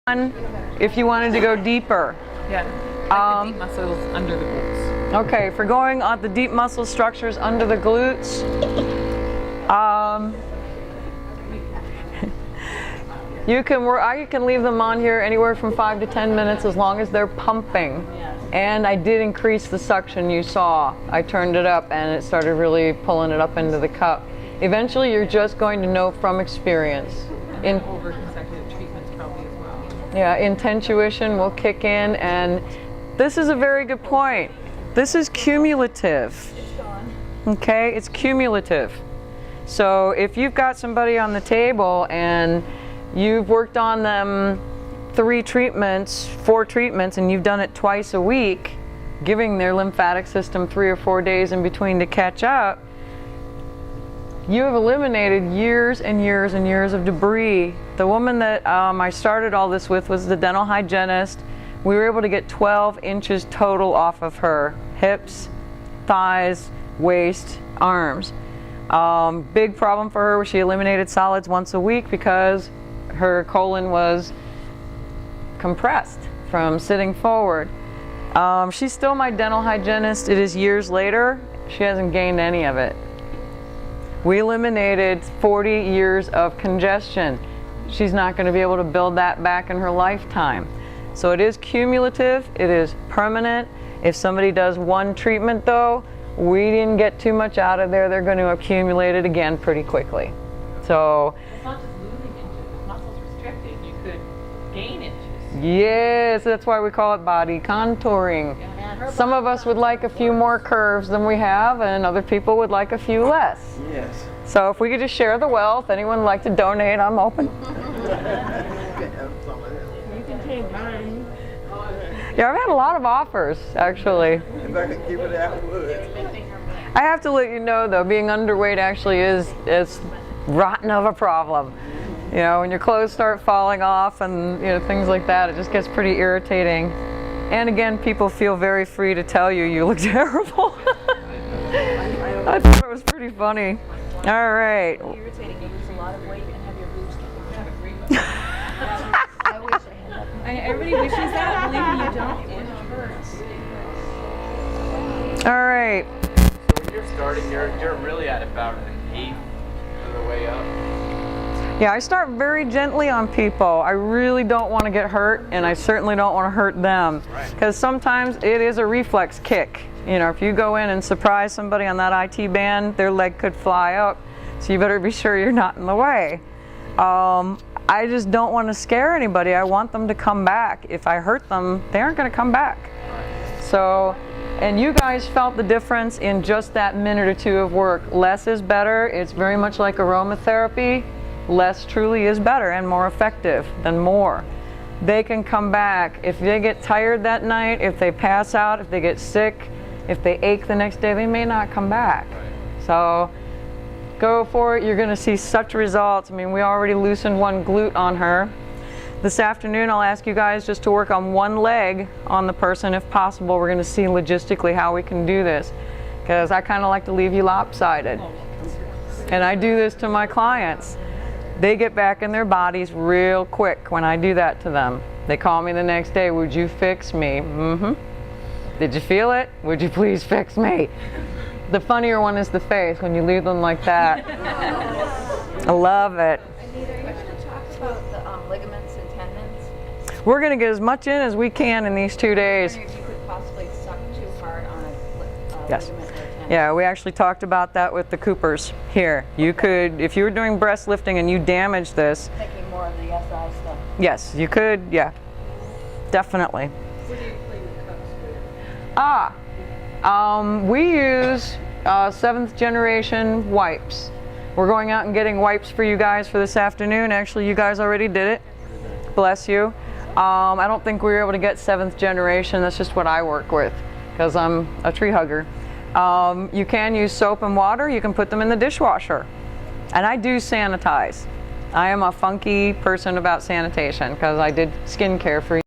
If you wanted to go deeper. Yeah, like the deep muscles under the glutes. Okay, for going on the deep muscle structures under the glutes, you can leave them on here anywhere from 5 to 10 minutes as long as they're pumping. And I did increase the suction you saw. I turned it up and it started really pulling it up into the cup. Eventually you're just going to know from experience. Over consecutive treatments probably as well. Yeah, intuition will kick in, and this is a very good point. This is cumulative. Okay, it's cumulative. So if you've got somebody on the table and you've worked on them 4 treatments, and you've done it twice a week, giving their lymphatic system 3 or 4 days in between to catch up, you have eliminated years and years and years of debris. The woman that I started all this with was the dental hygienist. We were able to get 12 inches total off of her hips, thighs, waist, arms. Big problem for her was she eliminated solids once a week because her colon was compressed from sitting forward. She's still my dental hygienist. It is years later. She hasn't gained any of it. We eliminated 40 years of congestion. She's not going to be able to build that back in her lifetime. So it is cumulative, it is permanent. If somebody does 1 treatment though, we didn't get too much out of there, they're going to accumulate it again pretty quickly. So it's not just losing inches, if muscles restricted, you could gain inches. Yes, that's why we call it body contouring. Yeah. Some of us would like a few more curves than we have, and other people would like a few less. Yes. So if we could just share the wealth, anyone would like to donate, I'm open. You can take mine. Yeah, I've had a lot of offers, actually. If I could keep it, I would. I have to let you know, though, being underweight actually is rotten of a problem. You know, when your clothes start falling off and things like that, it just gets pretty irritating. And again, people feel very free to tell you look terrible. I thought it was pretty funny. All right. Irritating. You lose a lot of weight and have your boobs kicking. I wish I had that. Everybody wishes that. Believe me, you don't. It hurts. All right. So when you're starting, you're really at about 1/8 of the way up. Yeah, I start very gently on people. I really don't want to get hurt, and I certainly don't want to hurt them. Because sometimes it is a reflex kick. You know, if you go in and surprise somebody on that IT band, their leg could fly up. So you better be sure you're not in the way. I just don't want to scare anybody. I want them to come back. If I hurt them, they aren't going to come back. So, and you guys felt the difference in just that minute or 2 of work. Less is better. It's very much like aromatherapy. Less truly is better and more effective than more. They can come back. If they get tired that night, if they pass out, if they get sick, if they ache the next day, they may not come back. So go for it. You're going to see such results. I mean, we already loosened 1 glute on her. This afternoon, I'll ask you guys just to work on 1 leg on the person if possible. We're going to see logistically how we can do this, because I kind of like to leave you lopsided. And I do this to my clients. They get back in their bodies real quick when I do that to them. They call me the next day, would you fix me? Mm-hmm. Did you feel it? Would you please fix me? The funnier one is the face when you leave them like that. I love it. Anita, you should talk about the ligaments and tendons. We're going to get as much in as we can in these 2 days. If you could possibly suck too hard on a Yes. ligament or a tendon. Yeah, we actually talked about that with the Coopers here. You could, if you were doing breast lifting and you damaged this. Taking more of the SI stuff. Yes, you could, yeah, definitely. What do you play with cups with? We use 7th generation wipes. We're going out and getting wipes for you guys for this afternoon. Actually, you guys already did it. Bless you. I don't think we were able to get 7th generation. That's just what I work with because I'm a tree hugger. You can use soap and water. You can put them in the dishwasher. And I do sanitize. I am a funky person about sanitation because I did skincare for